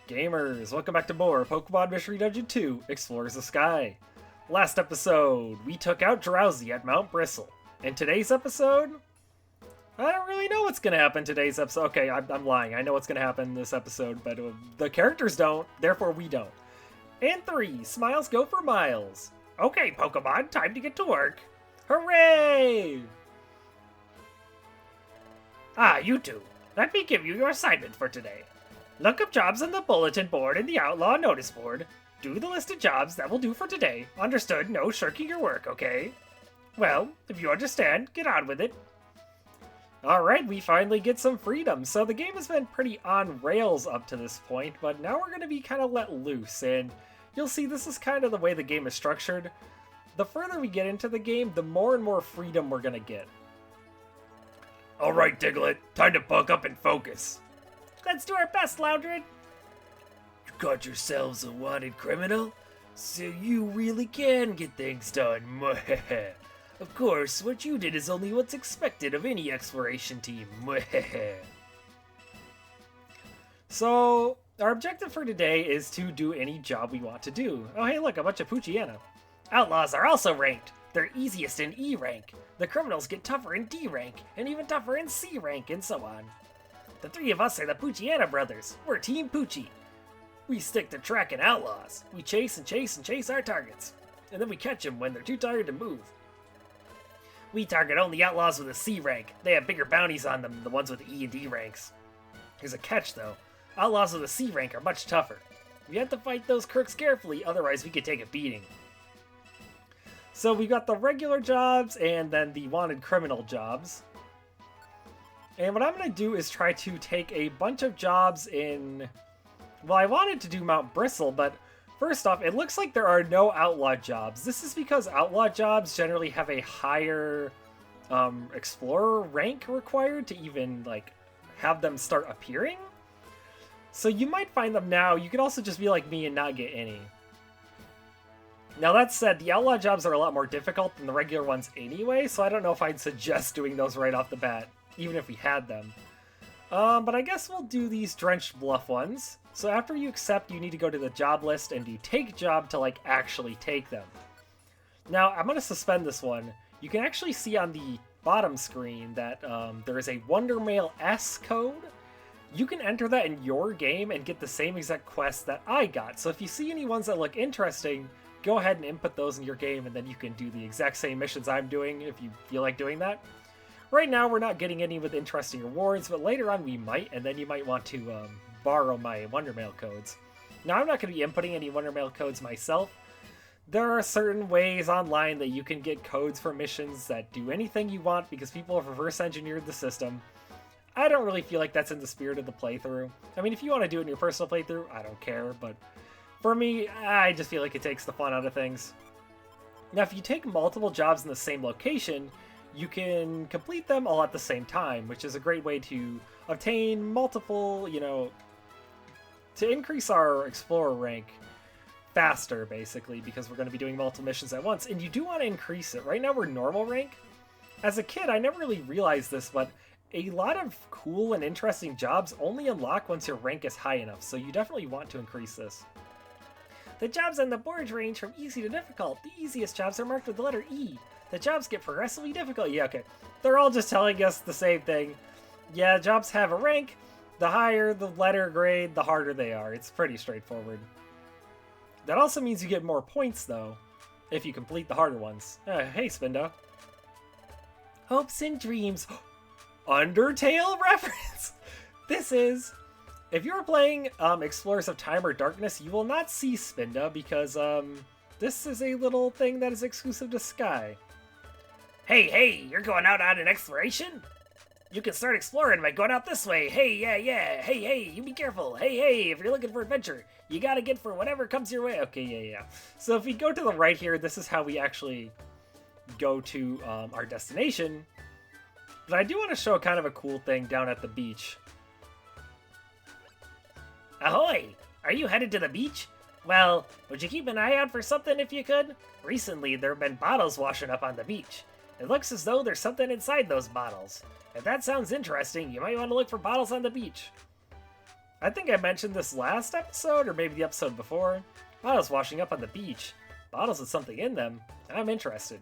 Gamers, welcome back to more Pokemon Mystery Dungeon 2, Explores the Sky. Last episode, we took out Drowsy at Mount Bristle. In today's episode, I don't really know what's going to happen today's episode. Okay, I'm lying. I know what's going to happen in this episode, but the characters don't, therefore we don't. And 3, Smiles Go for Miles. Okay, Pokemon, time to get to work. Hooray! Ah, you two. Let me give you your assignment for today. Look up jobs on the bulletin board and the outlaw notice board. Do the list of jobs that will do for today. Understood? No shirking your work, okay? Well, if you understand, get on with it. Alright, we finally get some freedom. So the game has been pretty on rails up to this point, but now we're going to be kind of let loose, and you'll see this is kind of the way the game is structured. The further we get into the game, the more and more freedom we're going to get. Alright, Diglett, time to buck up and focus. Let's do our best, Loudred. You got yourselves a wanted criminal? So you really can get things done. Of course, what you did is only what's expected of any exploration team. So, our objective for today is to do any job we want to do. Oh hey look, a bunch of Poochyena. Outlaws are also ranked. They're easiest in E rank. The criminals get tougher in D rank, and even tougher in C rank, and so on. The 3 of us are the Poochyena brothers. We're Team Poochie. We stick to tracking outlaws. We chase and chase and chase our targets. And then we catch them when they're too tired to move. We target only outlaws with a C rank. They have bigger bounties on them than the ones with the E and D ranks. There's a catch though. Outlaws with a C rank are much tougher. We have to fight those crooks carefully, otherwise we could take a beating. So we got the regular jobs and then the wanted criminal jobs. And what I'm going to do is try to take a bunch of jobs in... Well, I wanted to do Mount Bristle, but first off, it looks like there are no outlaw jobs. This is because outlaw jobs generally have a higher explorer rank required to even, like, have them start appearing. So you might find them now. You could also just be like me and not get any. Now that said, the outlaw jobs are a lot more difficult than the regular ones anyway, so I don't know if I'd suggest doing those right off the bat, even if we had them. But I guess we'll do these Drenched Bluff ones. So after you accept, you need to go to the job list and do take job to, like, actually take them. Now, I'm going to suspend this one. You can actually see on the bottom screen that there is a Wondermail S code. You can enter that in your game and get the same exact quest that I got. So if you see any ones that look interesting, go ahead and input those in your game, and then you can do the exact same missions I'm doing if you feel like doing that. Right now, we're not getting any with interesting rewards, but later on we might, and then you might want to borrow my Wondermail codes. Now, I'm not going to be inputting any Wondermail codes myself. There are certain ways online that you can get codes for missions that do anything you want because people have reverse engineered the system. I don't really feel like that's in the spirit of the playthrough. I mean, if you want to do it in your personal playthrough, I don't care, but for me, I just feel like it takes the fun out of things. Now, if you take multiple jobs in the same location, you can complete them all at the same time, which is a great way to obtain multiple, to increase our Explorer rank faster, basically, because we're going to be doing multiple missions at once, and you do want to increase it. Right now, we're normal rank. As a kid, I never really realized this, but a lot of cool and interesting jobs only unlock once your rank is high enough, so you definitely want to increase this. The jobs on the board range from easy to difficult. The easiest jobs are marked with the letter E. The jobs get progressively difficult. Yeah, okay. They're all just telling us the same thing. Yeah, jobs have a rank. The higher the letter grade, the harder they are. It's pretty straightforward. That also means you get more points, though, if you complete the harder ones. Hey, Spindo. Hopes and dreams. Undertale reference! This is... If you're playing Explorers of Time or Darkness, you will not see Spinda because this is a little thing that is exclusive to Sky. Hey, you're going out on an exploration? You can start exploring by going out this way. Hey, yeah. Hey, you be careful. Hey, if you're looking for adventure, you gotta get for whatever comes your way. Okay, yeah. So if we go to the right here, this is how we actually go to our destination. But I do want to show kind of a cool thing down at the beach. Ahoy! Are you headed to the beach? Well, would you keep an eye out for something if you could? Recently, there have been bottles washing up on the beach. It looks as though there's something inside those bottles. If that sounds interesting, you might want to look for bottles on the beach. I think I mentioned this last episode, or maybe the episode before. Bottles washing up on the beach. Bottles with something in them. I'm interested.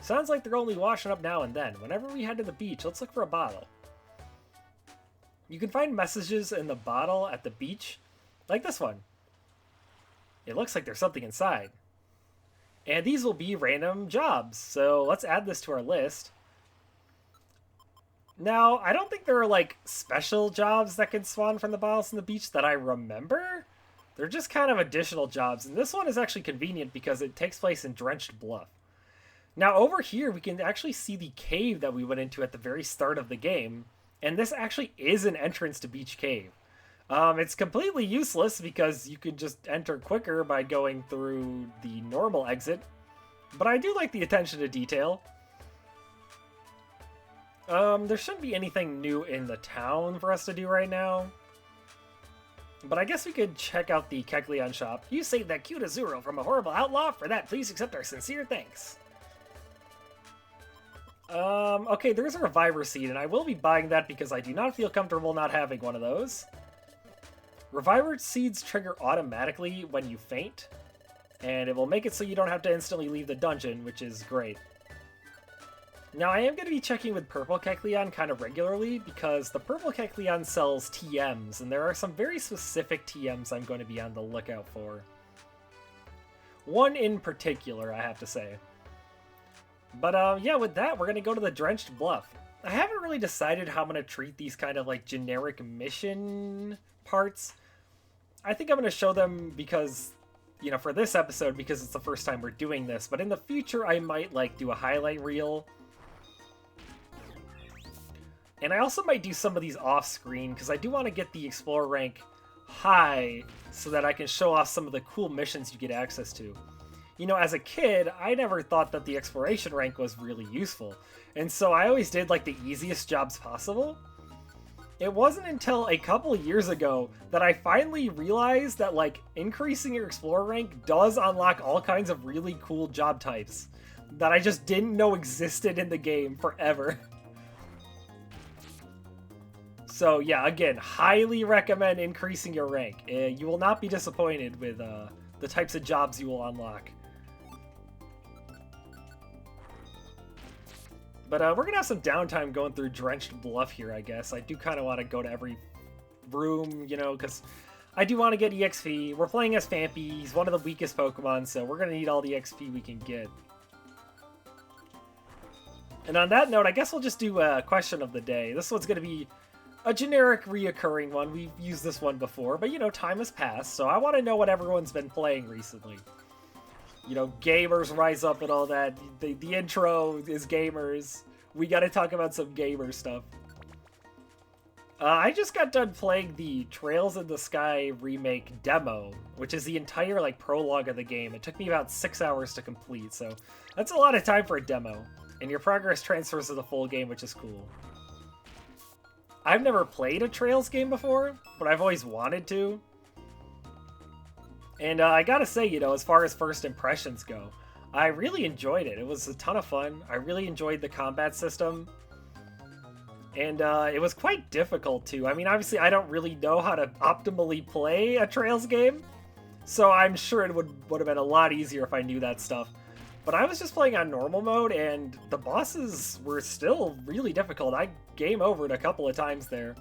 Sounds like they're only washing up now and then. Whenever we head to the beach, let's look for a bottle. You can find messages in the bottle at the beach, like this one. It looks like there's something inside. And these will be random jobs, so let's add this to our list. Now, I don't think there are, like, special jobs that can spawn from the bottles on the beach that I remember. They're just kind of additional jobs, and this one is actually convenient because it takes place in Drenched Bluff. Now, over here, we can actually see the cave that we went into at the very start of the game, and this actually is an entrance to Beach Cave. It's completely useless because you can just enter quicker by going through the normal exit, but I do like the attention to detail. There shouldn't be anything new in the town for us to do right now. But I guess we could check out the Kecleon shop. You saved that cute Azuro from a horrible outlaw. For that, please accept our sincere thanks. Okay, there's a Reviver Seed, and I will be buying that because I do not feel comfortable not having one of those. Reviver Seeds trigger automatically when you faint, and it will make it so you don't have to instantly leave the dungeon, which is great. Now, I am going to be checking with Purple Kecleon kind of regularly, because the Purple Kecleon sells TMs, and there are some very specific TMs I'm going to be on the lookout for. One in particular, I have to say. But, yeah, with that, we're going to go to the Drenched Bluff. I haven't really decided how I'm going to treat these kind of, like, generic mission parts. I think I'm going to show them because, you know, for this episode, because it's the first time we're doing this, but in the future, I might, like, do a highlight reel. And I also might do some of these off-screen, because I do want to get the Explorer rank high, so that I can show off some of the cool missions you get access to. You know, as a kid, I never thought that the Exploration rank was really useful, and so I always did, like, the easiest jobs possible. It wasn't until a couple years ago that I finally realized that, like, increasing your Explorer rank does unlock all kinds of really cool job types that I just didn't know existed in the game forever. So yeah, again, highly recommend increasing your rank. You will not be disappointed with the types of jobs you will unlock. But we're going to have some downtime going through Drenched Bluff here, I guess. I do kind of want to go to every room, you know, because I do want to get EXP. We're playing as Phanpy. He's one of the weakest Pokemon, so we're going to need all the XP we can get. And on that note, I guess we'll just do a question of the day. This one's going to be a generic reoccurring one. We've used this one before, but, you know, time has passed, so I want to know what everyone's been playing recently. You know, gamers rise up and all that. The intro is gamers. We gotta talk about some gamer stuff. I just got done playing the Trails in the Sky remake demo, which is the entire, like, prologue of the game. It took me about 6 hours to complete, so that's a lot of time for a demo. And your progress transfers to the full game, which is cool. I've never played a Trails game before, but I've always wanted to. And I gotta say, you know, as far as first impressions go, I really enjoyed it. It was a ton of fun. I really enjoyed the combat system. And it was quite difficult, too. I mean, obviously, I don't really know how to optimally play a Trails game, so I'm sure it would have been a lot easier if I knew that stuff. But I was just playing on normal mode, and the bosses were still really difficult. I game overed a couple of times there.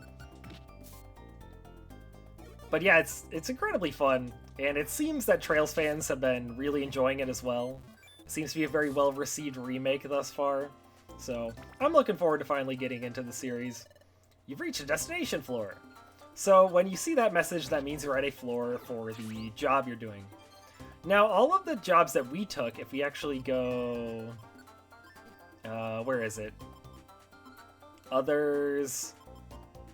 But yeah, it's incredibly fun, and it seems that Trails fans have been really enjoying it as well. It seems to be a very well-received remake thus far, so I'm looking forward to finally getting into the series. You've reached a destination floor. So when you see that message, that means you're at a floor for the job you're doing. Now, all of the jobs that we took, if we actually go... where is it? Others...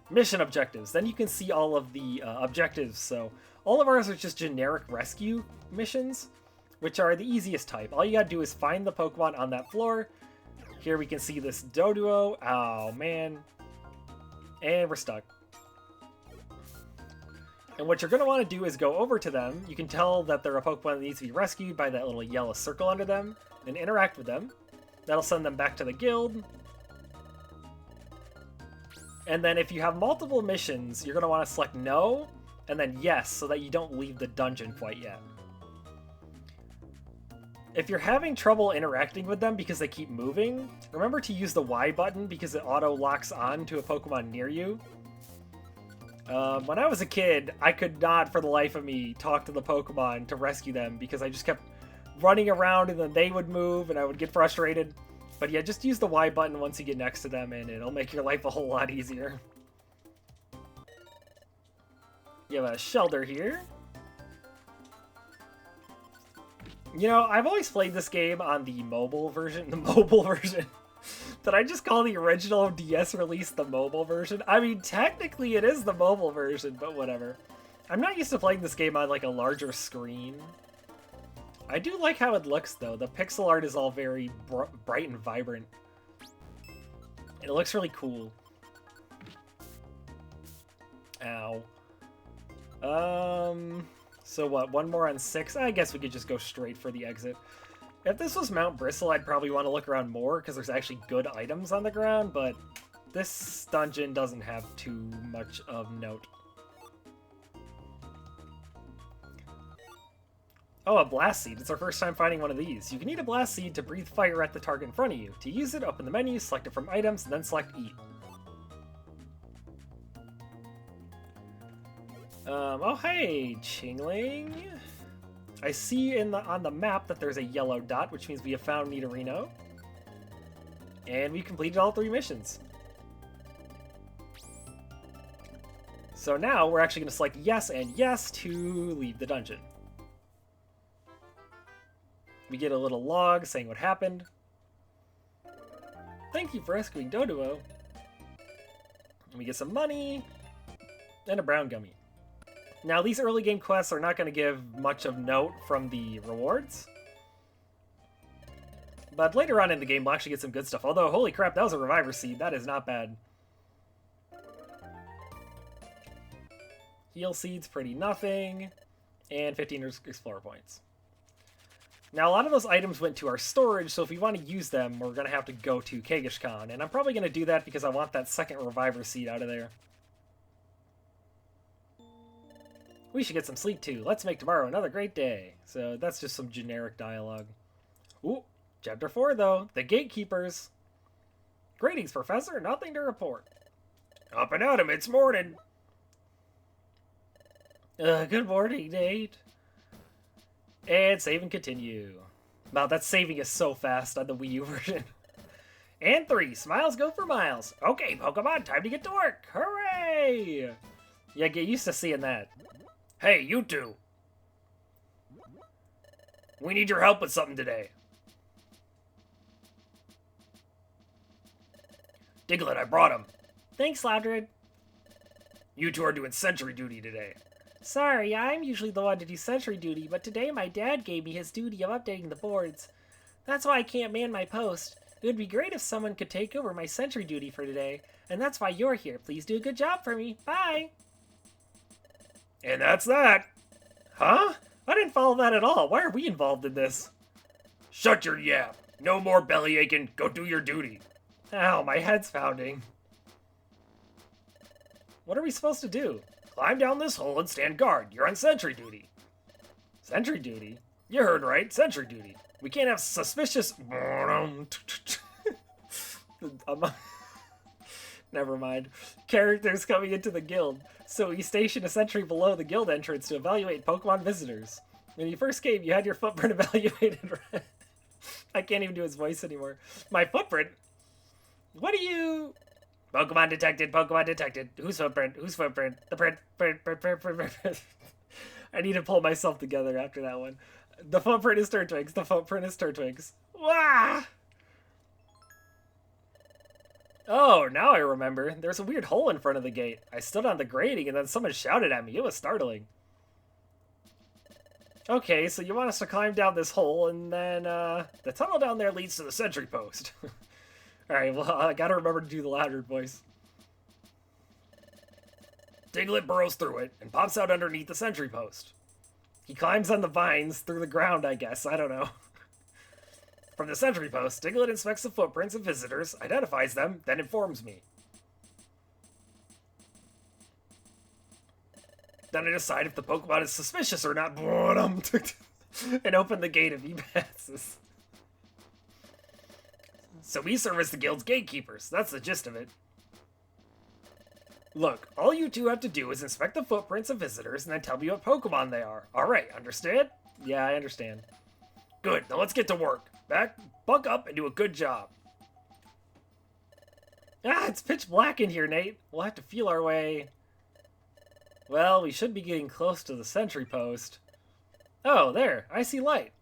Mission objectives. Then you can see all of the objectives. So all of ours are just generic rescue missions, which are the easiest type. All you gotta do is find the Pokemon on that floor. Here we can see this Doduo. Oh, man. And we're stuck. And what you're going to want to do is go over to them. You can tell that they're a Pokemon that needs to be rescued by that little yellow circle under them, and interact with them. That'll send them back to the guild. And then if you have multiple missions, you're going to want to select no, and then yes, so that you don't leave the dungeon quite yet. If you're having trouble interacting with them because they keep moving, remember to use the Y button because it auto-locks on to a Pokemon near you. When I was a kid, I could not for the life of me talk to the Pokemon to rescue them because I just kept running around and then they would move and I would get frustrated. But yeah, just use the Y button once you get next to them and it'll make your life a whole lot easier. You have a Shelter here. You know, I've always played this game on the mobile version. Did I just call the original DS release the mobile version? I mean, technically it is the mobile version, but whatever. I'm not used to playing this game on, like, a larger screen. I do like how it looks, though. The pixel art is all very bright and vibrant. It looks really cool. Ow. So what, one more on 6? I guess we could just go straight for the exit. If this was Mount Bristle, I'd probably want to look around more, because there's actually good items on the ground, but this dungeon doesn't have too much of note. Oh, a Blast Seed. It's our first time finding one of these. You can eat a Blast Seed to breathe fire at the target in front of you. To use it, open the menu, select it from items, and then select Eat. Oh hey, Chingling. I see on the map that there's a yellow dot, which means we have found Nidorino. And we completed all 3 missions. So now we're actually going to select yes and yes to leave the dungeon. We get a little log saying what happened. Thank you for rescuing Doduo. And we get some money and a brown gummy. Now, these early game quests are not going to give much of note from the rewards. But later on in the game, we'll actually get some good stuff. Although, holy crap, that was a Reviver Seed. That is not bad. Heal Seed's pretty nothing. And 15 Explorer points. Now, a lot of those items went to our storage, so if we want to use them, we're going to have to go to Kagishkan. And I'm probably going to do that because I want that second Reviver Seed out of there. We should get some sleep too. Let's make tomorrow another great day. So that's just some generic dialogue. Ooh, Chapter 4 though. The Gatekeepers. Greetings, Professor. Nothing to report. Up and at 'em. It's morning. Good morning, Nate. And save and continue. Wow, that saving is so fast on the Wii U version. And 3. Smiles go for miles. Okay, Pokemon, time to get to work. Hooray! Yeah, get used to seeing that. Hey, you two. We need your help with something today. Diglett, I brought him. Thanks, Loudred. You two are doing sentry duty today. Sorry, I'm usually the one to do sentry duty, but today my dad gave me his duty of updating the boards. That's why I can't man my post. It would be great if someone could take over my sentry duty for today, and that's why you're here. Please do a good job for me. Bye! And that's that. Huh? I didn't follow that at all. Why are we involved in this? Shut your yap. No more belly aching. Go do your duty. Ow, my head's pounding. What are we supposed to do? Climb down this hole and stand guard. You're on sentry duty. Sentry duty? You heard right. Sentry duty. We can't have suspicious... Never mind. Characters coming into the guild. So we stationed a sentry below the guild entrance to evaluate Pokemon visitors. When you first came, you had your footprint evaluated. I can't even do his voice anymore. My footprint? What are you... Pokemon detected, Pokemon detected. Whose footprint? Whose footprint? The print. I need to pull myself together after that one. The footprint is Turtwig's. The footprint is Turtwig's. Wah! Oh, now I remember. There's a weird hole in front of the gate. I stood on the grating and then someone shouted at me. It was startling. Okay, so you want us to climb down this hole and then, the tunnel down there leads to the sentry post. Alright, well, I gotta remember to do the louder voice. Diglett burrows through it and pops out underneath the sentry post. He climbs on the vines through the ground, I guess. I don't know. From the sentry post, Diglett inspects the footprints of visitors, identifies them, then informs me. Then I decide if the Pokemon is suspicious or not. And open the gate if he passes. So we serve as the guild's gatekeepers. That's the gist of it. Look, all you two have to do is inspect the footprints of visitors and then tell me what Pokemon they are. Alright, understand? Yeah, I understand. Good, now let's get to work. Buck up and do a good job. Ah, it's pitch black in here, Nate. We'll have to feel our way. Well, we should be getting close to the sentry post. Oh, there, I see light.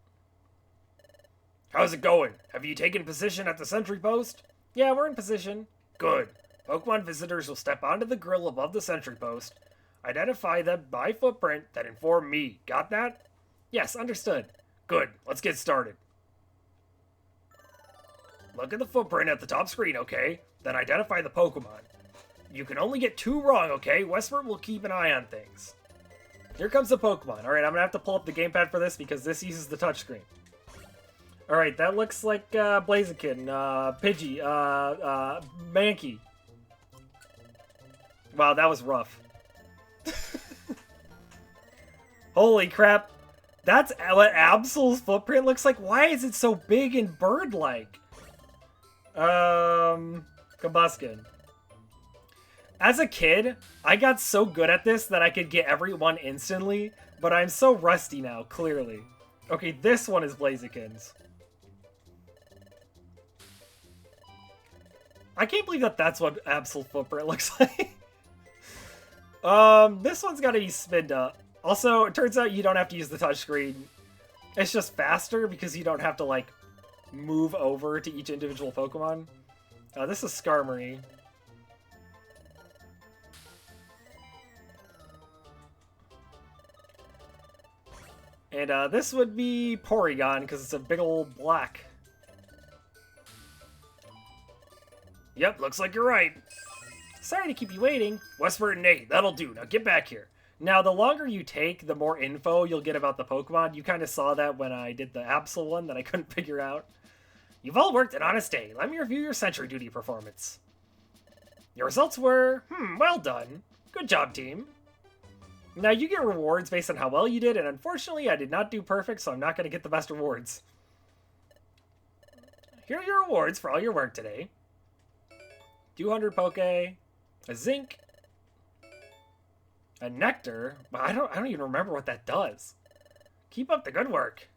How's it going? Have you taken position at the sentry post? Yeah, we're in position. Good. Pokemon visitors will step onto the grill above the sentry post, identify them by footprint, then inform me. Got that? Yes, understood. Good. Let's get started. Look at the footprint at the top screen, okay? Then identify the Pokemon. You can only get 2 wrong, okay? Westford will keep an eye on things. Here comes the Pokemon. Alright, I'm gonna have to pull up the gamepad for this because this uses the touchscreen. Alright, that looks like Blaziken, Pidgey, Mankey. Wow, that was rough. Holy crap. That's what Absol's footprint looks like? Why is it so big and bird-like? Combuskin. As a kid, I got so good at this that I could get everyone instantly, but I'm so rusty now, clearly. Okay, this one is Blaziken's. I can't believe that that's what Absol's footprint looks like. This one's gotta be Spinda. Also, it turns out you don't have to use the touchscreen. It's just faster because you don't have to, like, move over to each individual Pokemon. This is Skarmory. And this would be Porygon because it's a big old black. Yep, looks like you're right. Sorry to keep you waiting. Westford and Nate, that'll do. Now get back here. Now, the longer you take, the more info you'll get about the Pokemon. You kind of saw that when I did the Absol one that I couldn't figure out. You've all worked an honest day. Let me review your Sentry Duty performance. Your results were, well done. Good job, team. Now, you get rewards based on how well you did, and unfortunately, I did not do perfect, so I'm not going to get the best rewards. Here are your rewards for all your work today. 200 Poke, a Zinc, a Nectar. I don't even remember what that does. Keep up the good work.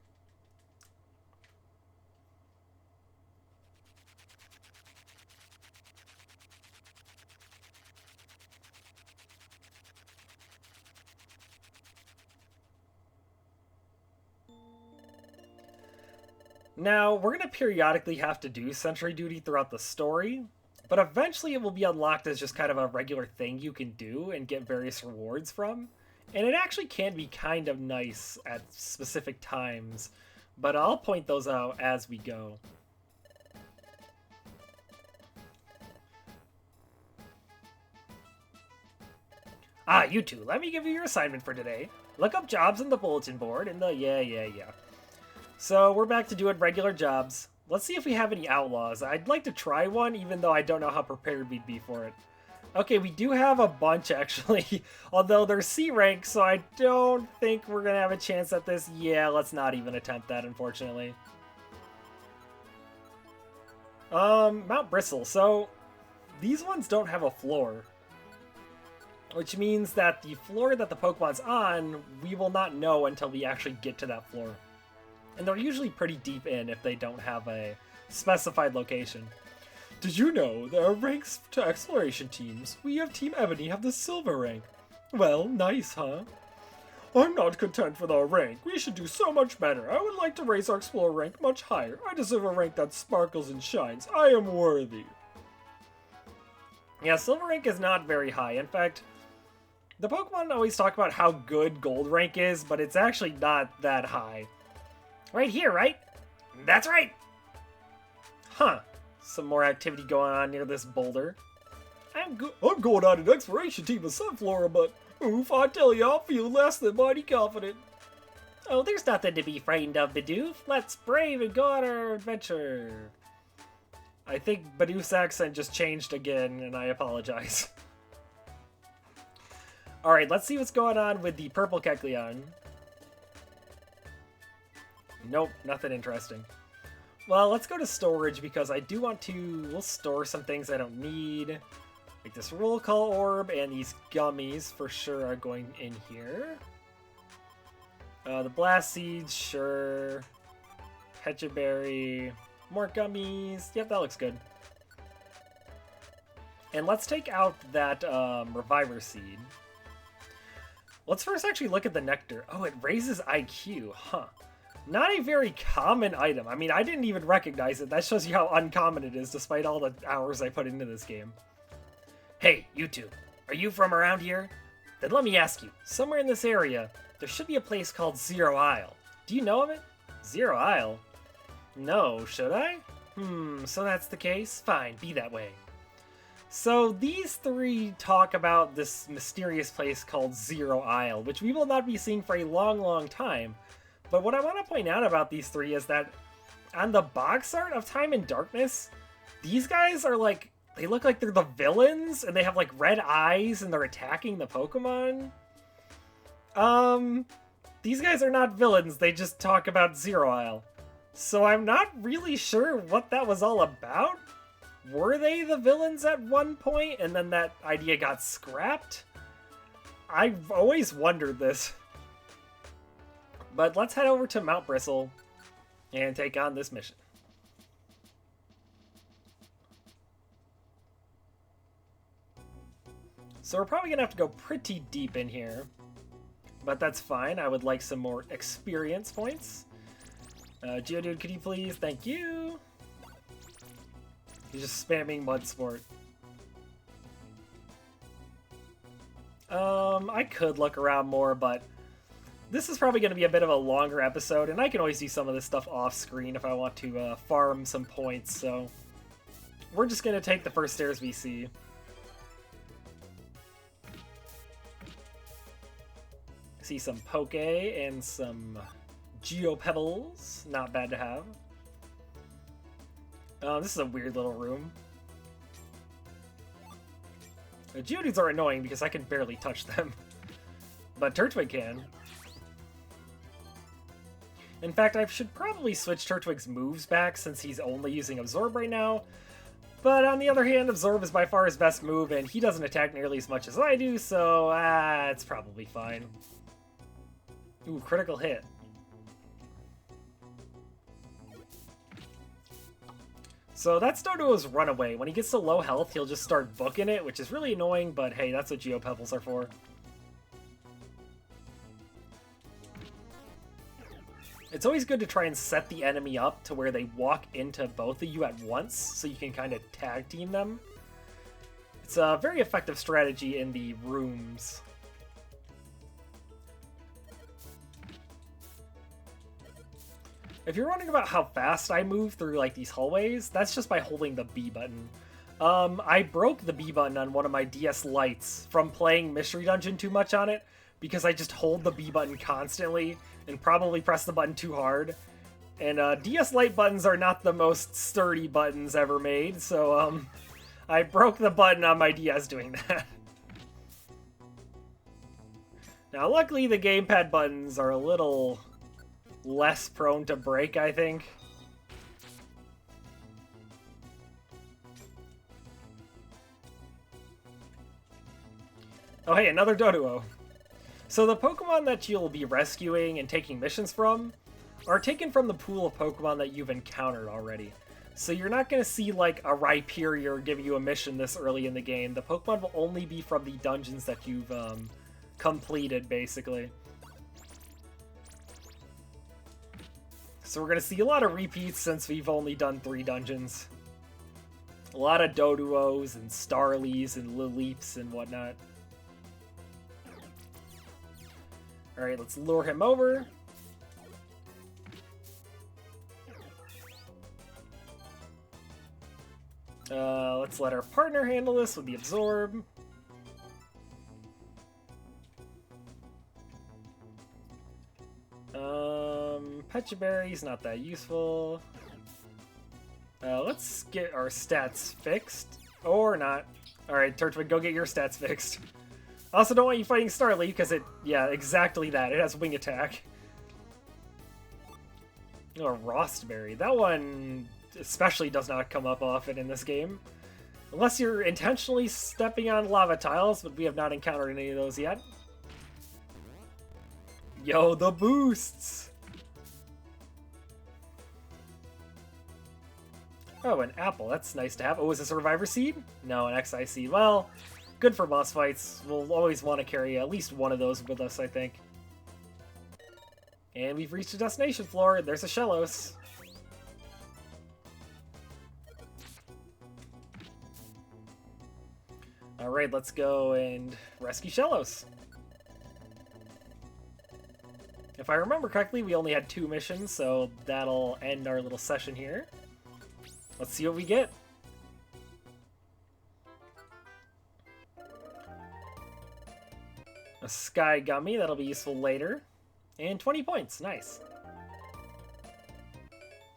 Now, we're going to periodically have to do Sentry Duty throughout the story, but eventually it will be unlocked as just kind of a regular thing you can do and get various rewards from. And it actually can be kind of nice at specific times, but I'll point those out as we go. Ah, you two, let me give you your assignment for today. Look up jobs in the bulletin board and yeah. So we're back to doing regular jobs. Let's see if we have any outlaws. I'd like to try one, even though I don't know how prepared we'd be for it. Okay, we do have a bunch, actually. Although they're C rank, so I don't think we're going to have a chance at this. Yeah, let's not even attempt that, unfortunately. Mount Bristle. So, these ones don't have a floor. Which means that the floor that the Pokemon's on, we will not know until we actually get to that floor. And they're usually pretty deep in if they don't have a specified location. Did you know there are ranks to exploration teams? We of Team Ebony have the silver rank. Well, nice, huh? I'm not content with our rank. We should do so much better. I would like to raise our explorer rank much higher. I deserve a rank that sparkles and shines. I am worthy. Yeah, silver rank is not very high. In fact, the Pokemon always talk about how good gold rank is, but it's actually not that high. Right here, right? That's right! Huh. Some more activity going on near this boulder. I'm going on an exploration team with Sunflora, but oof, I tell you, I feel less than mighty confident. Oh, there's nothing to be frightened of, Bidoof. Let's brave and go on our adventure. I think Bidoof's accent just changed again, and I apologize. Alright, let's see what's going on with the purple Kecleon. Nope, nothing interesting. Well, let's go to storage because I do want to... We'll store some things I don't need. Like this roll call orb and these gummies for sure are going in here. The blast seeds, sure. Pechaberry. More gummies. Yep, that looks good. And let's take out that Reviver seed. Let's first actually look at the nectar. Oh, it raises IQ, huh. Not a very common item. I mean, I didn't even recognize it. That shows you how uncommon it is, despite all the hours I put into this game. Hey, you two. Are you from around here? Then let me ask you. Somewhere in this area, there should be a place called Zero Isle. Do you know of it? Zero Isle? No, should I? So that's the case? Fine, be that way. So these three talk about this mysterious place called Zero Isle, which we will not be seeing for a long, long time. But what I want to point out about these three is that on the box art of Time and Darkness, these guys are like, they look like they're the villains, and they have like red eyes, and they're attacking the Pokemon. These guys are not villains, they just talk about Zero Isle. So I'm not really sure what that was all about. Were they the villains at one point, and then that idea got scrapped? I've always wondered this. But let's head over to Mount Bristle and take on this mission. So we're probably going to have to go pretty deep in here. But that's fine. I would like some more experience points. Geodude, could you please? Thank you. He's just spamming Mud Sport. I could look around more, but this is probably going to be a bit of a longer episode, and I can always do some of this stuff off screen if I want to farm some points, so we're just going to take the first stairs we see. See some Poke and some Geopebbles. Not bad to have. This is a weird little room. The Geodudes are annoying because I can barely touch them. But Turtwig can. In fact, I should probably switch Turtwig's moves back since he's only using Absorb right now. But on the other hand, Absorb is by far his best move, and he doesn't attack nearly as much as I do, so it's probably fine. Ooh, critical hit. So that's Doduo's Runaway. When he gets to low health, he'll just start booking it, which is really annoying, but hey, that's what Geopebbles are for. It's always good to try and set the enemy up to where they walk into both of you at once, so you can kind of tag team them. It's a very effective strategy in the rooms. If you're wondering about how fast I move through like these hallways, that's just by holding the B button. I broke the B button on one of my DS Lites from playing Mystery Dungeon too much on it, because I just hold the B button constantly and probably press the button too hard. And DS Lite buttons are not the most sturdy buttons ever made, so I broke the button on my DS doing that. Now luckily the gamepad buttons are a little less prone to break, I think. Oh hey, another Doduo. So the Pokemon that you'll be rescuing and taking missions from are taken from the pool of Pokemon that you've encountered already. So you're not going to see like a Rhyperior giving you a mission this early in the game. The Pokemon will only be from the dungeons that you've completed, basically. So we're going to see a lot of repeats since we've only done 3 dungeons. A lot of Doduos and Starlies and Lileeps and whatnot. Alright, let's lure him over. Let's let our partner handle this with the Absorb. Pechaberry's not that useful. Let's get our stats fixed. Or not. Alright, Turtwig, go get your stats fixed. Also, don't want you fighting Starly, because yeah, exactly that. It has wing attack. Oh, Rostberry. That one especially does not come up often in this game. Unless you're intentionally stepping on lava tiles, but we have not encountered any of those yet. Yo, the boosts! Oh, an apple. That's nice to have. Oh, is a Survivor Seed? No, an XI Seed. Well, good for boss fights. We'll always want to carry at least one of those with us, I think. And we've reached the destination floor. There's a Shellos. Alright, let's go and rescue Shellos. If I remember correctly, we only had 2 missions, so that'll end our little session here. Let's see what we get. A Sky Gummy, that'll be useful later. And 20 points, nice.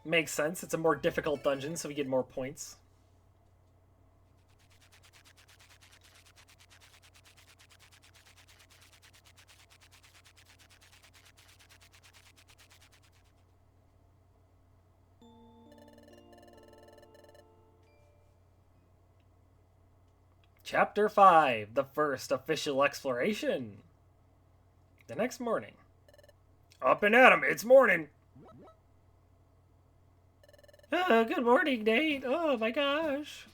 Makes sense, it's a more difficult dungeon, so we get more points. Chapter 5, the first official exploration. The next morning. Up and at 'em, it's morning. Good morning, Nate. Oh my gosh.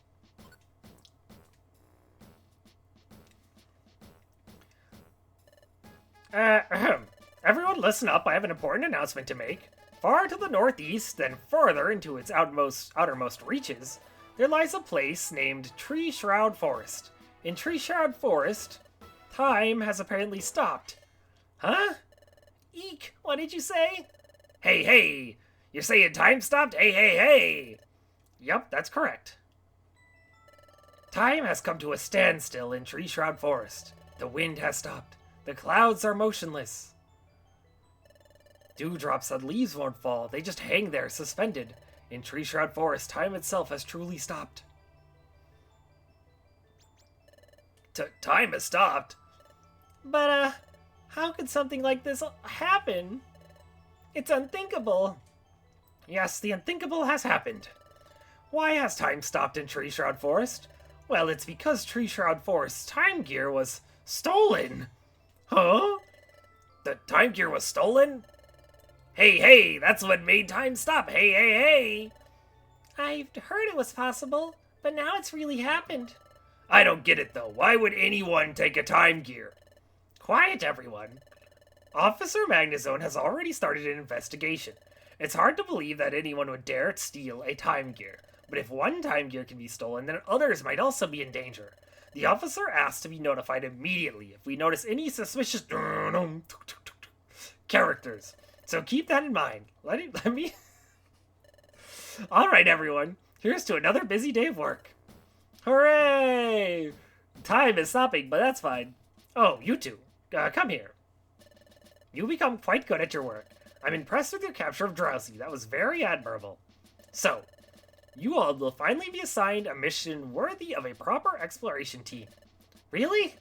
Everyone listen up, I have an important announcement to make. Far to the northeast, and further into its outermost reaches, there lies a place named Tree Shroud Forest. In Tree Shroud Forest, time has apparently stopped. Huh? Eek, what did you say? Hey, hey! You're saying time stopped? Hey, hey, hey! Yup, that's correct. Time has come to a standstill in Tree Shroud Forest. The wind has stopped. The clouds are motionless. Dewdrops and leaves won't fall. They just hang there, suspended. In Tree Shroud Forest, time itself has truly stopped. Time has stopped? But, how could something like this happen? It's unthinkable. Yes, the unthinkable has happened. Why has time stopped in Tree Shroud Forest? Well, it's because Tree Shroud Forest's time gear was stolen. Huh? The time gear was stolen? Hey, hey, that's what made time stop. Hey, hey, hey. I've heard it was possible, but now it's really happened. I don't get it, though. Why would anyone take a time gear? Quiet, everyone. Officer Magnezone has already started an investigation. It's hard to believe that anyone would dare steal a time gear, but if one time gear can be stolen, then others might also be in danger. The officer asks to be notified immediately if we notice any suspicious characters. So keep that in mind. Let me... Alright, everyone. Here's to another busy day of work. Hooray! Time is stopping, but that's fine. Oh, you two. Come here. You become quite good at your work. I'm impressed with your capture of Drowsy. That was very admirable. So, you all will finally be assigned a mission worthy of a proper exploration team. Really?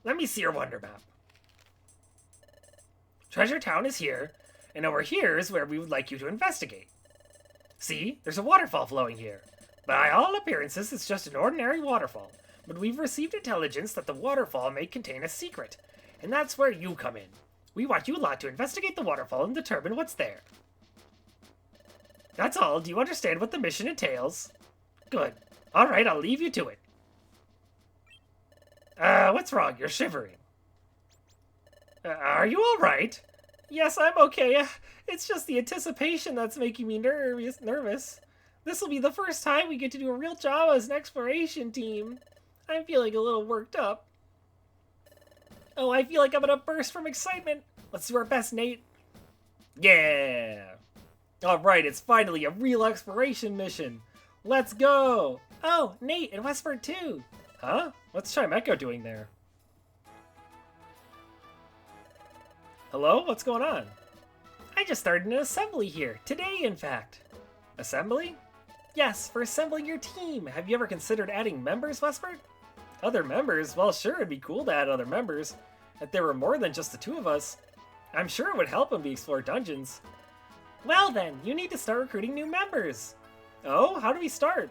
Let me see your wonder map. Treasure Town is here, and over here is where we would like you to investigate. See, there's a waterfall flowing here. By all appearances, it's just an ordinary waterfall, but we've received intelligence that the waterfall may contain a secret, and that's where you come in. We want you lot to investigate the waterfall and determine what's there. That's all. Do you understand what the mission entails? Good. Alright, I'll leave you to it. What's wrong? You're shivering. Are you alright? Yes, I'm okay. It's just the anticipation that's making me nervous. This will be the first time we get to do a real job as an exploration team. I'm feeling a little worked up. Oh, I feel like I'm gonna burst from excitement. Let's do our best, Nate. Yeah! Alright, it's finally a real exploration mission. Let's go! Oh, Nate and Westford too! Huh? What's Chimecho doing there? Hello? What's going on? I just started an assembly here. Today, in fact. Assembly? Yes, for assembling your team. Have you ever considered adding members, Westford? Other members? Well, sure, it'd be cool to add other members. If there were more than just the two of us, I'm sure it would help when we explore dungeons. Well then, you need to start recruiting new members. Oh, how do we start?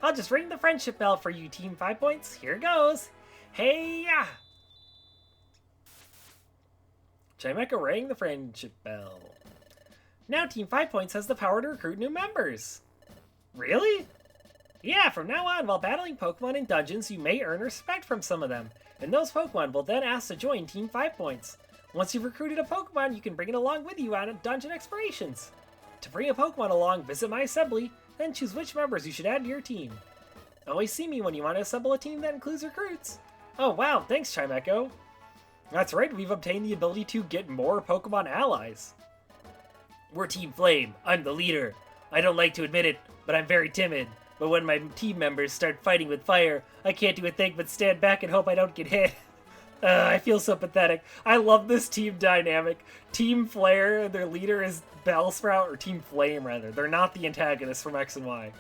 I'll just ring the friendship bell for you, Team 5 Points. Here goes. Hey-ya! Chimecha rang the friendship bell. Now Team 5 Points has the power to recruit new members. Really? Yeah, from now on, while battling Pokemon in dungeons, you may earn respect from some of them, and those Pokemon will then ask to join Team 5 Points. Once you've recruited a Pokemon, you can bring it along with you on dungeon explorations. To bring a Pokemon along, visit my assembly, then choose which members you should add to your team. Always see me when you want to assemble a team that includes recruits. Oh wow, thanks Chimecho. That's right, we've obtained the ability to get more Pokemon allies. We're Team Flame. I'm the leader. I don't like to admit it, but I'm very timid. But when my team members start fighting with fire, I can't do a thing but stand back and hope I don't get hit. I feel so pathetic. I love this team dynamic. Team Flare, their leader is Bellsprout, or Team Flame rather. They're not the antagonists from X and Y.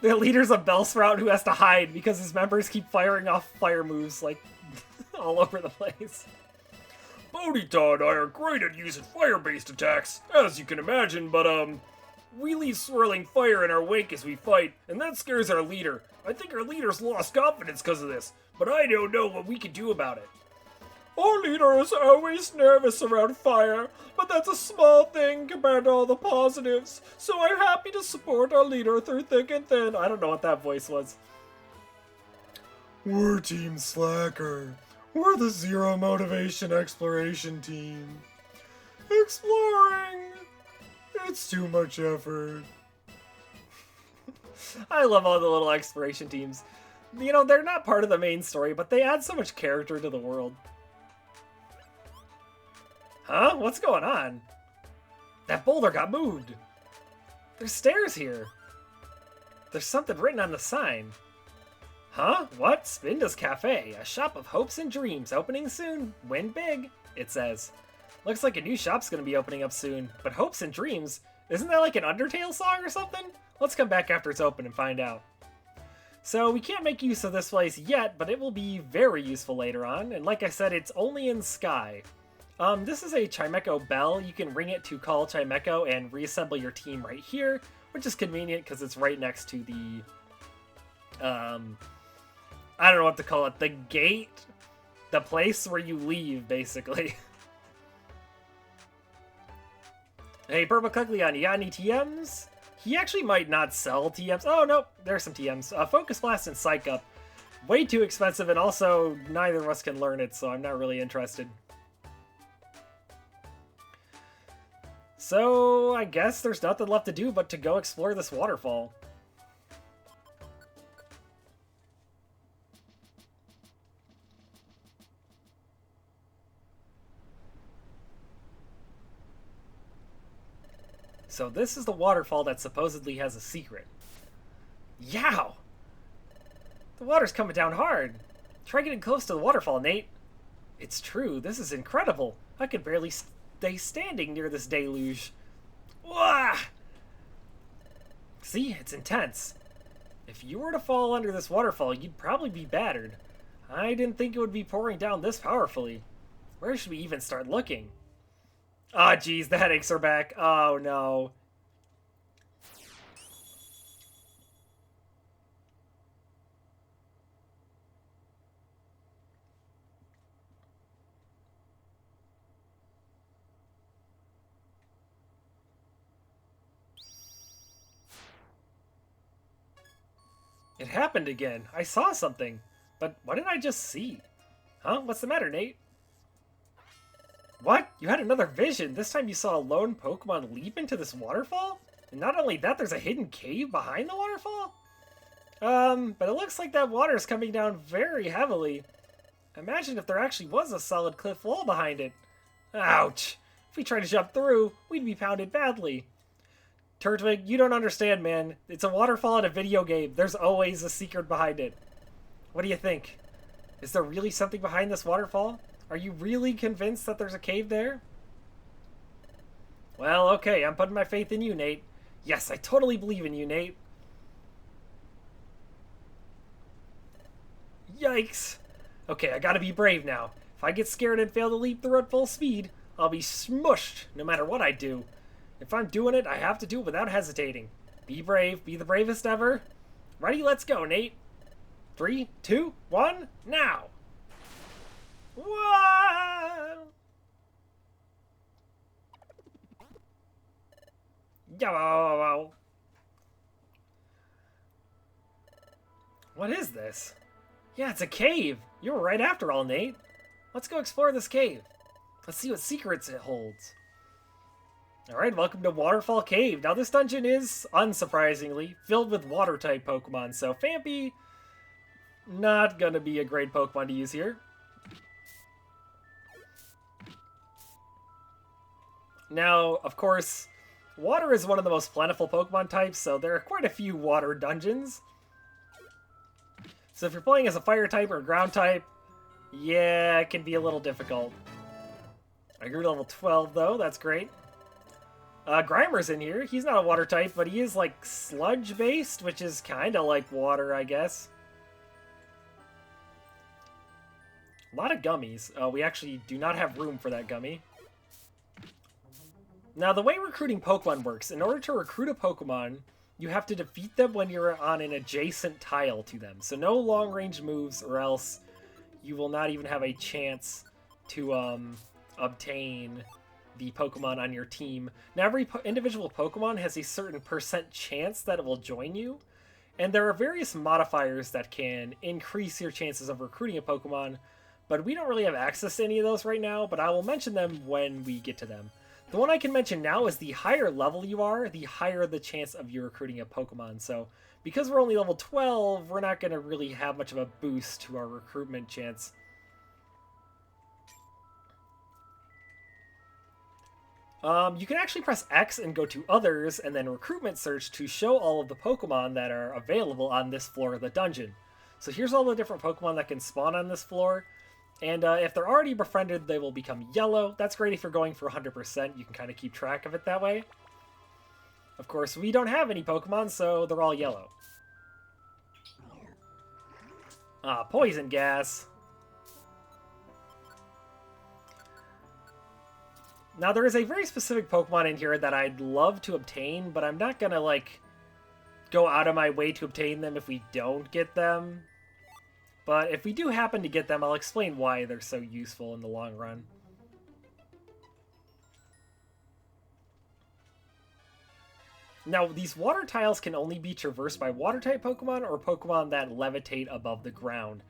Their leader's a Bellsprout who has to hide because his members keep firing off fire moves like all over the place. Bodita and I are great at using fire-based attacks, as you can imagine, but we leave swirling fire in our wake as we fight, and that scares our leader. I think our leader's lost confidence because of this, but I don't know what we can do about it. Our leader is always nervous around fire, but that's a small thing compared to all the positives, so I'm happy to support our leader through thick and thin. I don't know what that voice was. We're Team Slacker. We're the Zero Motivation Exploration Team. Exploring! It's too much effort. I love all the little exploration teams. You know, they're not part of the main story, but they add so much character to the world. Huh? What's going on? That boulder got moved. There's stairs here. There's something written on the sign. Huh? What? Spinda's Cafe, a shop of hopes and dreams, opening soon. Win big, it says. Looks like a new shop's gonna be opening up soon, but hopes and dreams? Isn't that like an Undertale song or something? Let's come back after it's open and find out. So we can't make use of this place yet, but it will be very useful later on, and like I said, it's only in Sky. This is a Chimecho bell. You can ring it to call Chimecho and reassemble your team right here, which is convenient because it's right next to the, I don't know what to call it, the gate, the place where you leave, basically. Hey, Purple Cuckleon, you got any TMs? He actually might not sell TMs. Oh, no, there's some TMs. Focus Blast and Psych Up. Way too expensive, and also neither of us can learn it, so I'm not really interested. So, I guess there's nothing left to do but to go explore this waterfall. So this is the waterfall that supposedly has a secret. Yow! The water's coming down hard. Try getting close to the waterfall, Nate. It's true, this is incredible. I could barely stay standing near this deluge. Wah! See, it's intense. If you were to fall under this waterfall, you'd probably be battered. I didn't think it would be pouring down this powerfully. Where should we even start looking? Ah, geez, the headaches are back. Oh, no. It happened again. I saw something. But what did I just see? Huh? What's the matter, Nate? What? You had another vision. This time you saw a lone Pokemon leap into this waterfall? And not only that, there's a hidden cave behind the waterfall? But it looks like that water is coming down very heavily. Imagine if there actually was a solid cliff wall behind it. Ouch! If we tried to jump through, we'd be pounded badly. Turtwig, you don't understand, man. It's a waterfall in a video game. There's always a secret behind it. What do you think? Is there really something behind this waterfall? Are you really convinced that there's a cave there? Well, okay, I'm putting my faith in you, Nate. Yes, I totally believe in you, Nate. Yikes. Okay, I gotta be brave now. If I get scared and fail to leap through at full speed, I'll be smushed no matter what I do. If I'm doing it, I have to do it without hesitating. Be brave, be the bravest ever. Ready, let's go, Nate. 3, 2, 1, now! Whoa! Yo! What is this? Yeah, it's a cave! You were right after all, Nate. Let's go explore this cave. Let's see what secrets it holds. Alright, welcome to Waterfall Cave. Now this dungeon is, unsurprisingly, filled with water-type Pokemon, so Phanpy, not gonna be a great Pokemon to use here. Now, of course, water is one of the most plentiful Pokemon types, so there are quite a few water dungeons. So if you're playing as a fire type or a ground type, yeah, it can be a little difficult. I grew to level 12 though, that's great. Grimer's in here. He's not a water type, but he is like sludge based, which is kind of like water, I guess. A lot of gummies. Oh, we actually do not have room for that gummy. Now, the way recruiting Pokemon works, in order to recruit a Pokemon, you have to defeat them when you're on an adjacent tile to them. So no long-range moves, or else you will not even have a chance to obtain the Pokemon on your team. Now, every individual Pokemon has a certain % chance that it will join you, and there are various modifiers that can increase your chances of recruiting a Pokemon, but we don't really have access to any of those right now, but I will mention them when we get to them. The one I can mention now is the higher level you are, the higher the chance of you recruiting a Pokemon. So, because we're only level 12, we're not going to really have much of a boost to our recruitment chance. You can actually press X and go to Others, and then Recruitment Search to show all of the Pokemon that are available on this floor of the dungeon. So here's all the different Pokemon that can spawn on this floor. And if they're already befriended, they will become yellow. That's great if you're going for 100%. You can kind of keep track of it that way. Of course, we don't have any Pokemon, so they're all yellow. Ah, poison gas. Now, there is a very specific Pokemon in here that I'd love to obtain, but I'm not gonna, like, go out of my way to obtain them if we don't get them. But if we do happen to get them, I'll explain why they're so useful in the long run. Now, these water tiles can only be traversed by water-type Pokemon or Pokemon that levitate above the ground.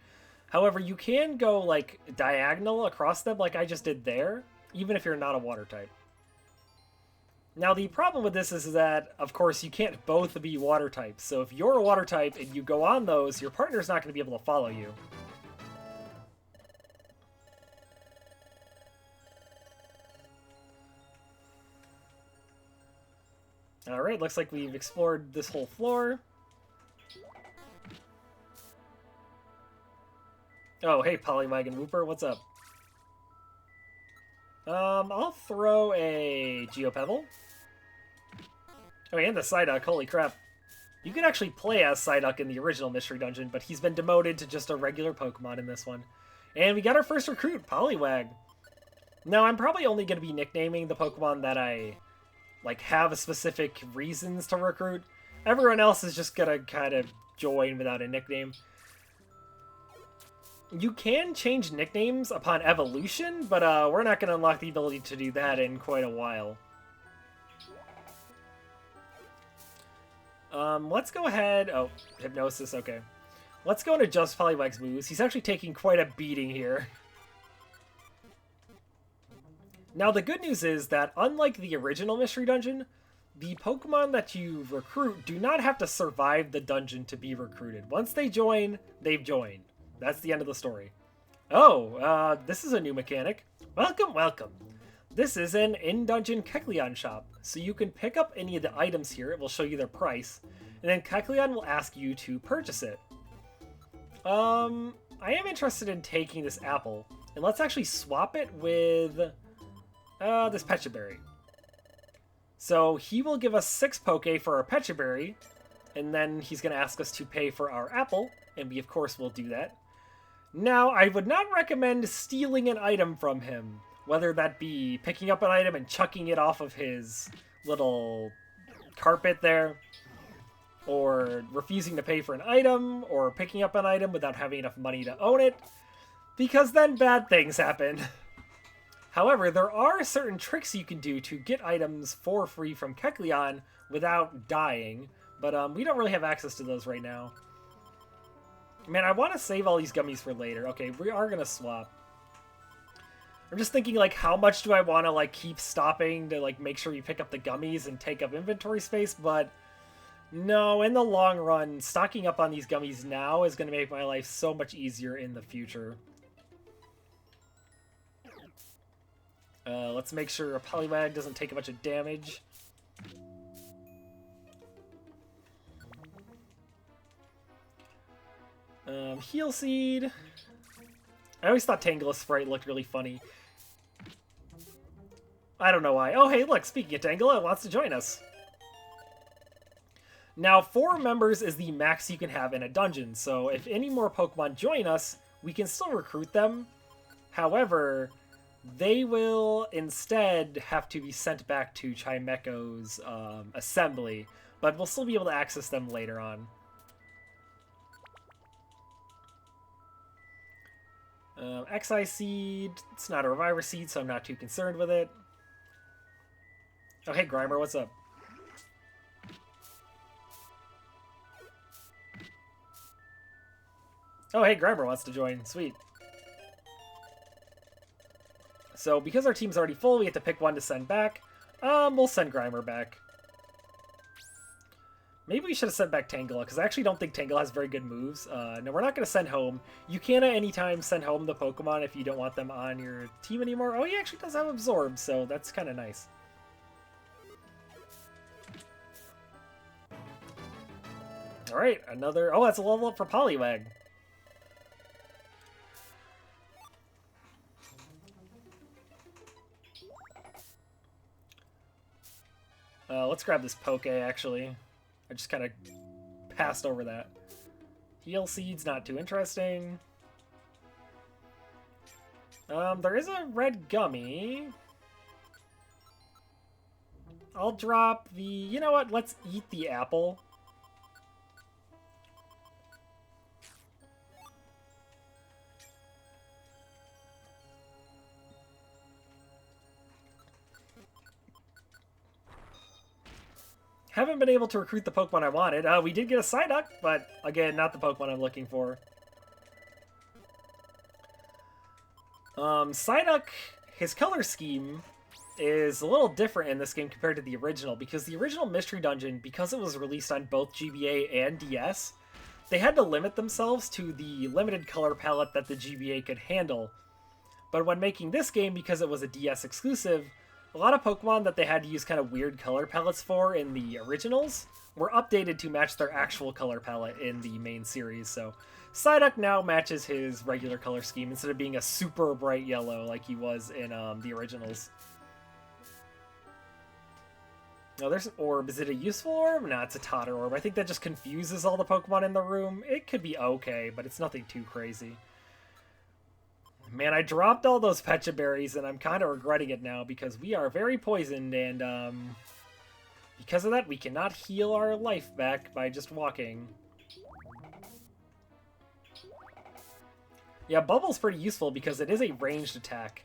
However, you can go, like, diagonal across them like I just did there, even if you're not a water type. Now, the problem with this is that, of course, you can't both be water types. So if you're a water type and you go on those, your partner's not going to be able to follow you. Alright, looks like we've explored this whole floor. Oh, hey, Poliwag Wooper, what's up? I'll throw a Geopebble. Oh, and the Psyduck, holy crap. You could actually play as Psyduck in the original Mystery Dungeon, but he's been demoted to just a regular Pokemon in this one. And we got our first recruit, Poliwag. Now, I'm probably only going to be nicknaming the Pokemon that I, like, have specific reasons to recruit. Everyone else is just going to kind of join without a nickname. You can change nicknames upon evolution, but we're not going to unlock the ability to do that in quite a while. Let's go ahead... Oh, Hypnosis, okay. Let's go and adjust Poliwag's moves. He's actually taking quite a beating here. Now, the good news is that, unlike the original Mystery Dungeon, the Pokemon that you recruit do not have to survive the dungeon to be recruited. Once they join, they've joined. That's the end of the story. Oh, this is a new mechanic. Welcome, welcome. This is an in-dungeon Kecleon shop, so you can pick up any of the items here. It will show you their price, and then Kecleon will ask you to purchase it. I am interested in taking this apple, and let's actually swap it with this Pechaberry. So he will give us 6 Poke for our Pechaberry, and then he's going to ask us to pay for our apple, and we of course will do that. Now, I would not recommend stealing an item from him, whether that be picking up an item and chucking it off of his little carpet there, or refusing to pay for an item, or picking up an item without having enough money to own it, because then bad things happen. However, there are certain tricks you can do to get items for free from Kecleon without dying, but we don't really have access to those right now. Man, I want to save all these gummies for later. Okay, we are going to swap. I'm just thinking, like, how much do I want to, like, keep stopping to, like, make sure you pick up the gummies and take up inventory space, but no, in the long run, stocking up on these gummies now is going to make my life so much easier in the future. Let's make sure a Poliwag doesn't take a bunch of damage. Heal Seed. I always thought Tangela Sprite looked really funny. I don't know why. Oh, hey, look, speaking of Tangela, it wants to join us. Now, 4 members is the max you can have in a dungeon, so if any more Pokemon join us, we can still recruit them. However, they will instead have to be sent back to Chimecho's assembly, but we'll still be able to access them later on. Xi Seed, it's not a Reviver Seed, so I'm not too concerned with it. Oh, hey, Grimer, what's up? Oh, hey, Grimer wants to join. Sweet. So, because our team's already full, we have to pick one to send back. We'll send Grimer back. Maybe we should have sent back Tangela, because I actually don't think Tangela has very good moves. No, we're not going to send home. You can at any time send home the Pokemon if you don't want them on your team anymore. Oh, he actually does have Absorb, so that's kind of nice. Alright, another... Oh, that's a level up for Poliwag. Let's grab this Poke, actually. I just kind of passed over that. Heal Seed's not too interesting. There is a red gummy. I'll drop the... You know what? Let's eat the apple. Haven't been able to recruit the Pokemon I wanted. We did get a Psyduck, but again, not the Pokemon I'm looking for. Psyduck, his color scheme is a little different in this game compared to the original, because the original Mystery Dungeon, because it was released on both GBA and DS, they had to limit themselves to the limited color palette that the GBA could handle. But when making this game, because it was a DS exclusive, a lot of Pokemon that they had to use kind of weird color palettes for in the originals were updated to match their actual color palette in the main series. So Psyduck now matches his regular color scheme instead of being a super bright yellow like he was in the originals. Oh, there's an orb. Is it a useful orb? No, it's a Totter orb. I think that just confuses all the Pokemon in the room. It could be okay, but it's nothing too crazy. Man, I dropped all those Pecha Berries, and I'm kind of regretting it now, because we are very poisoned, and because of that, we cannot heal our life back by just walking. Yeah, Bubble's pretty useful, because it is a ranged attack.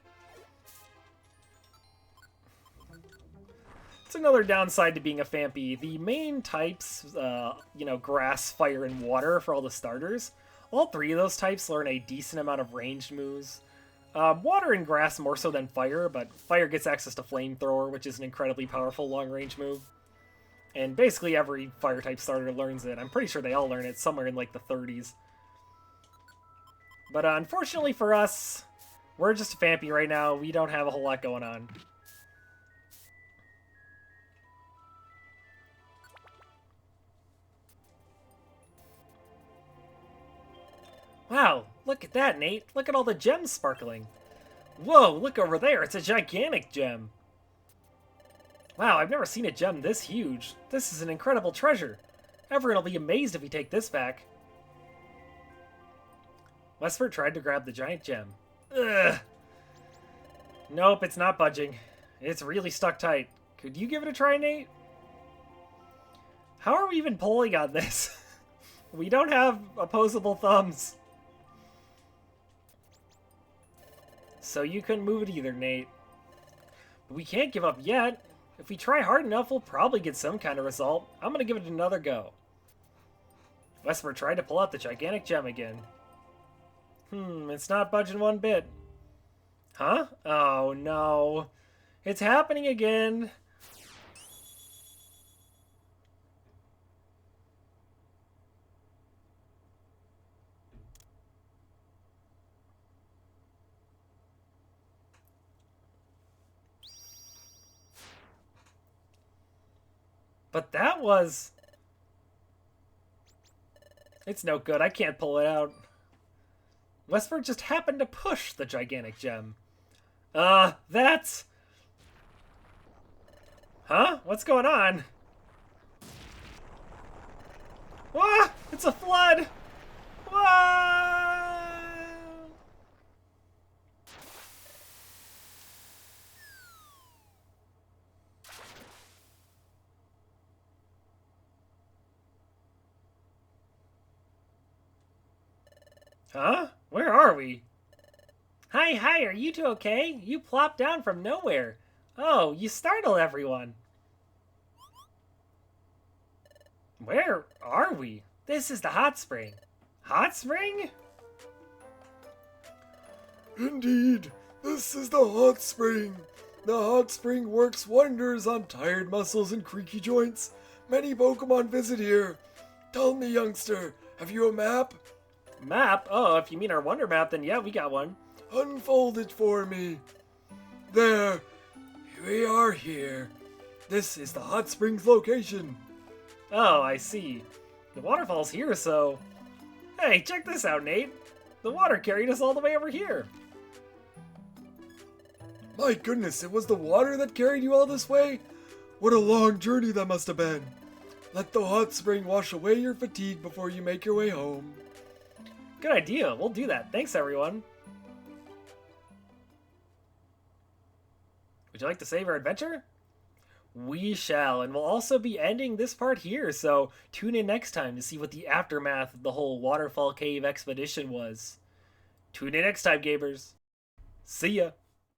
It's another downside to being a Phanpy. The main types, you know, grass, fire, and water for all the starters, all 3 of those types learn a decent amount of ranged moves. Water and grass more so than fire, but fire gets access to Flamethrower, which is an incredibly powerful long-range move. And basically every fire-type starter learns it. I'm pretty sure they all learn it somewhere in like the 30s. But unfortunately for us, we're just a Phanpy right now. We don't have a whole lot going on. Wow, look at that, Nate. Look at all the gems sparkling. Whoa, look over there. It's a gigantic gem. Wow, I've never seen a gem this huge. This is an incredible treasure. Everyone will be amazed if we take this back. Westford tried to grab the giant gem. Ugh. Nope, it's not budging. It's really stuck tight. Could you give it a try, Nate? How are we even pulling on this? We don't have opposable thumbs. So you couldn't move it either, Nate. But we can't give up yet. If we try hard enough, we'll probably get some kind of result. I'm gonna give it another go. Westford tried to pull out the gigantic gem again. It's not budging one bit. Huh? Oh no. It's happening again. But that was... It's no good. I can't pull it out. Westford just happened to push the gigantic gem. That's... Huh? What's going on? Ah! It's a flood! Ah! Huh? Where are we? Hi, are you two okay? You plopped down from nowhere. Oh, you startled everyone. Where are we? This is the hot spring. Hot spring? Indeed, this is the hot spring. The hot spring works wonders on tired muscles and creaky joints. Many Pokemon visit here. Tell me, youngster, have you a map? Map? Oh, if you mean our wonder map, then yeah, we got one. Unfold it for me. There. We are here. This is the hot springs location. Oh, I see. The waterfall's here, so... Hey, check this out, Nate. The water carried us all the way over here. My goodness, it was the water that carried you all this way? What a long journey that must have been. Let the hot spring wash away your fatigue before you make your way home. Good idea. We'll do that. Thanks, everyone. Would you like to save our adventure? We shall, and we'll also be ending this part here, so tune in next time to see what the aftermath of the whole Waterfall Cave expedition was. Tune in next time, gamers. See ya!